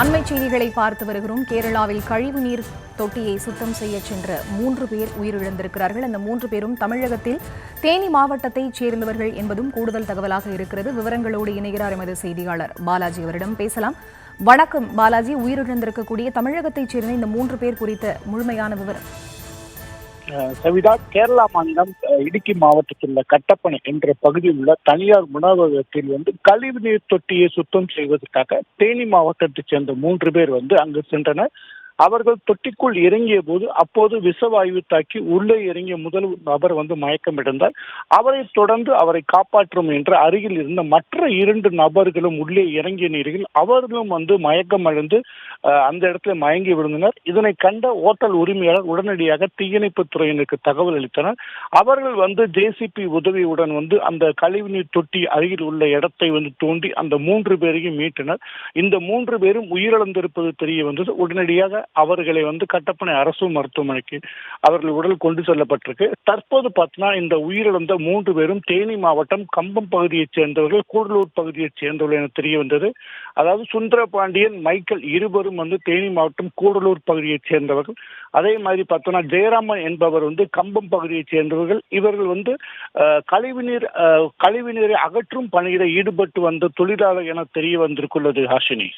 அண்மை செய்திகளை பார்த்து வருகிறோம். கேரளாவில் கழிவுநீர் தொட்டியை சுத்தம் செய்ய சென்ற 3 பேர் உயிரிழந்திருக்கிறார்கள். அந்த 3 பேரும் தமிழகத்தில் தேனி மாவட்டத்தைச் சேர்ந்தவர்கள் என்பதும் கூடுதல் தகவலாக இருக்கிறது. விவரங்களோடு இணைகிறார் எமது செய்தியாளர் பாலாஜி. அவரிடம் பேசலாம். வணக்கம் பாலாஜி. உயிரிழந்திருக்கக்கூடிய தமிழகத்தைச் சேர்ந்த இந்த 3 பேர் குறித்த முழுமையான விவரம். சவிதா, கேரளா மாநிலம் இடுக்கி மாவட்டத்தில் உள்ள கட்டப்பனை என்ற பகுதியில் உள்ள தனியார் உணவகத்தில் கழிவுநீர் தொட்டியை சுத்தம் செய்வதற்காக தேனி மாவட்டத்தைச் சேர்ந்த 3 பேர் அங்கு சென்றனர். அவர்கள் தொட்டிக்குள் இறங்கிய போது அப்போது விஷவாயு தாக்கி உள்ளே இறங்கிய முதல் நபர் மயக்கமிழந்தார். அவரை தொடர்ந்து அவரை காப்பாற்றும் என்ற அருகில் இருந்த மற்ற 2 நபர்களும் உள்ளே இறங்கிய நிலையில் அவர்களும் மயக்கமடைந்து அந்த இடத்துல மயங்கி விழுந்தனர். இதனை கண்ட ஓட்டல் உரிமையாளர் உடனடியாக தீயணைப்பு துறையினருக்கு தகவல் அளித்தனர். அவர்கள் ஜேசிபி உதவியுடன் அந்த கழிவுநீர் தொட்டி அருகில் உள்ள இடத்தை தோண்டி அந்த 3 பேரையும் மீட்டனர். இந்த 3 பேரும் உயிரிழந்திருப்பது தெரிய வந்தது. உடனடியாக அவர்களை கட்டப்பனை அரசு மருத்துவமனைக்கு அவர்கள் உடல் கொண்டு செல்லப்பட்டிருக்கு. தற்போது பார்த்தீங்கன்னா இந்த உயிரிழந்த 3 பேரும் தேனி மாவட்டம் கம்பம் பகுதியைச் சேர்ந்தவர்கள், கூடலூர் பகுதியைச் சேர்ந்தவர்கள் என தெரிய வந்தது. அதாவது சுந்தரபாண்டியன், மைக்கேல் இருவரும் தேனி மாவட்டம் கூடலூர் பகுதியைச் சேர்ந்தவர்கள். அதே மாதிரி பார்த்தோம்னா ஜெயராமன் என்பவர் கம்பம் பகுதியைச் சேர்ந்தவர்கள். இவர்கள் கழிவுநீரை அகற்றும் பணியில் ஈடுபட்டு வந்த தொழிலாளர் என தெரிய வந்திருக்குள்ளது. ஹாஷினி.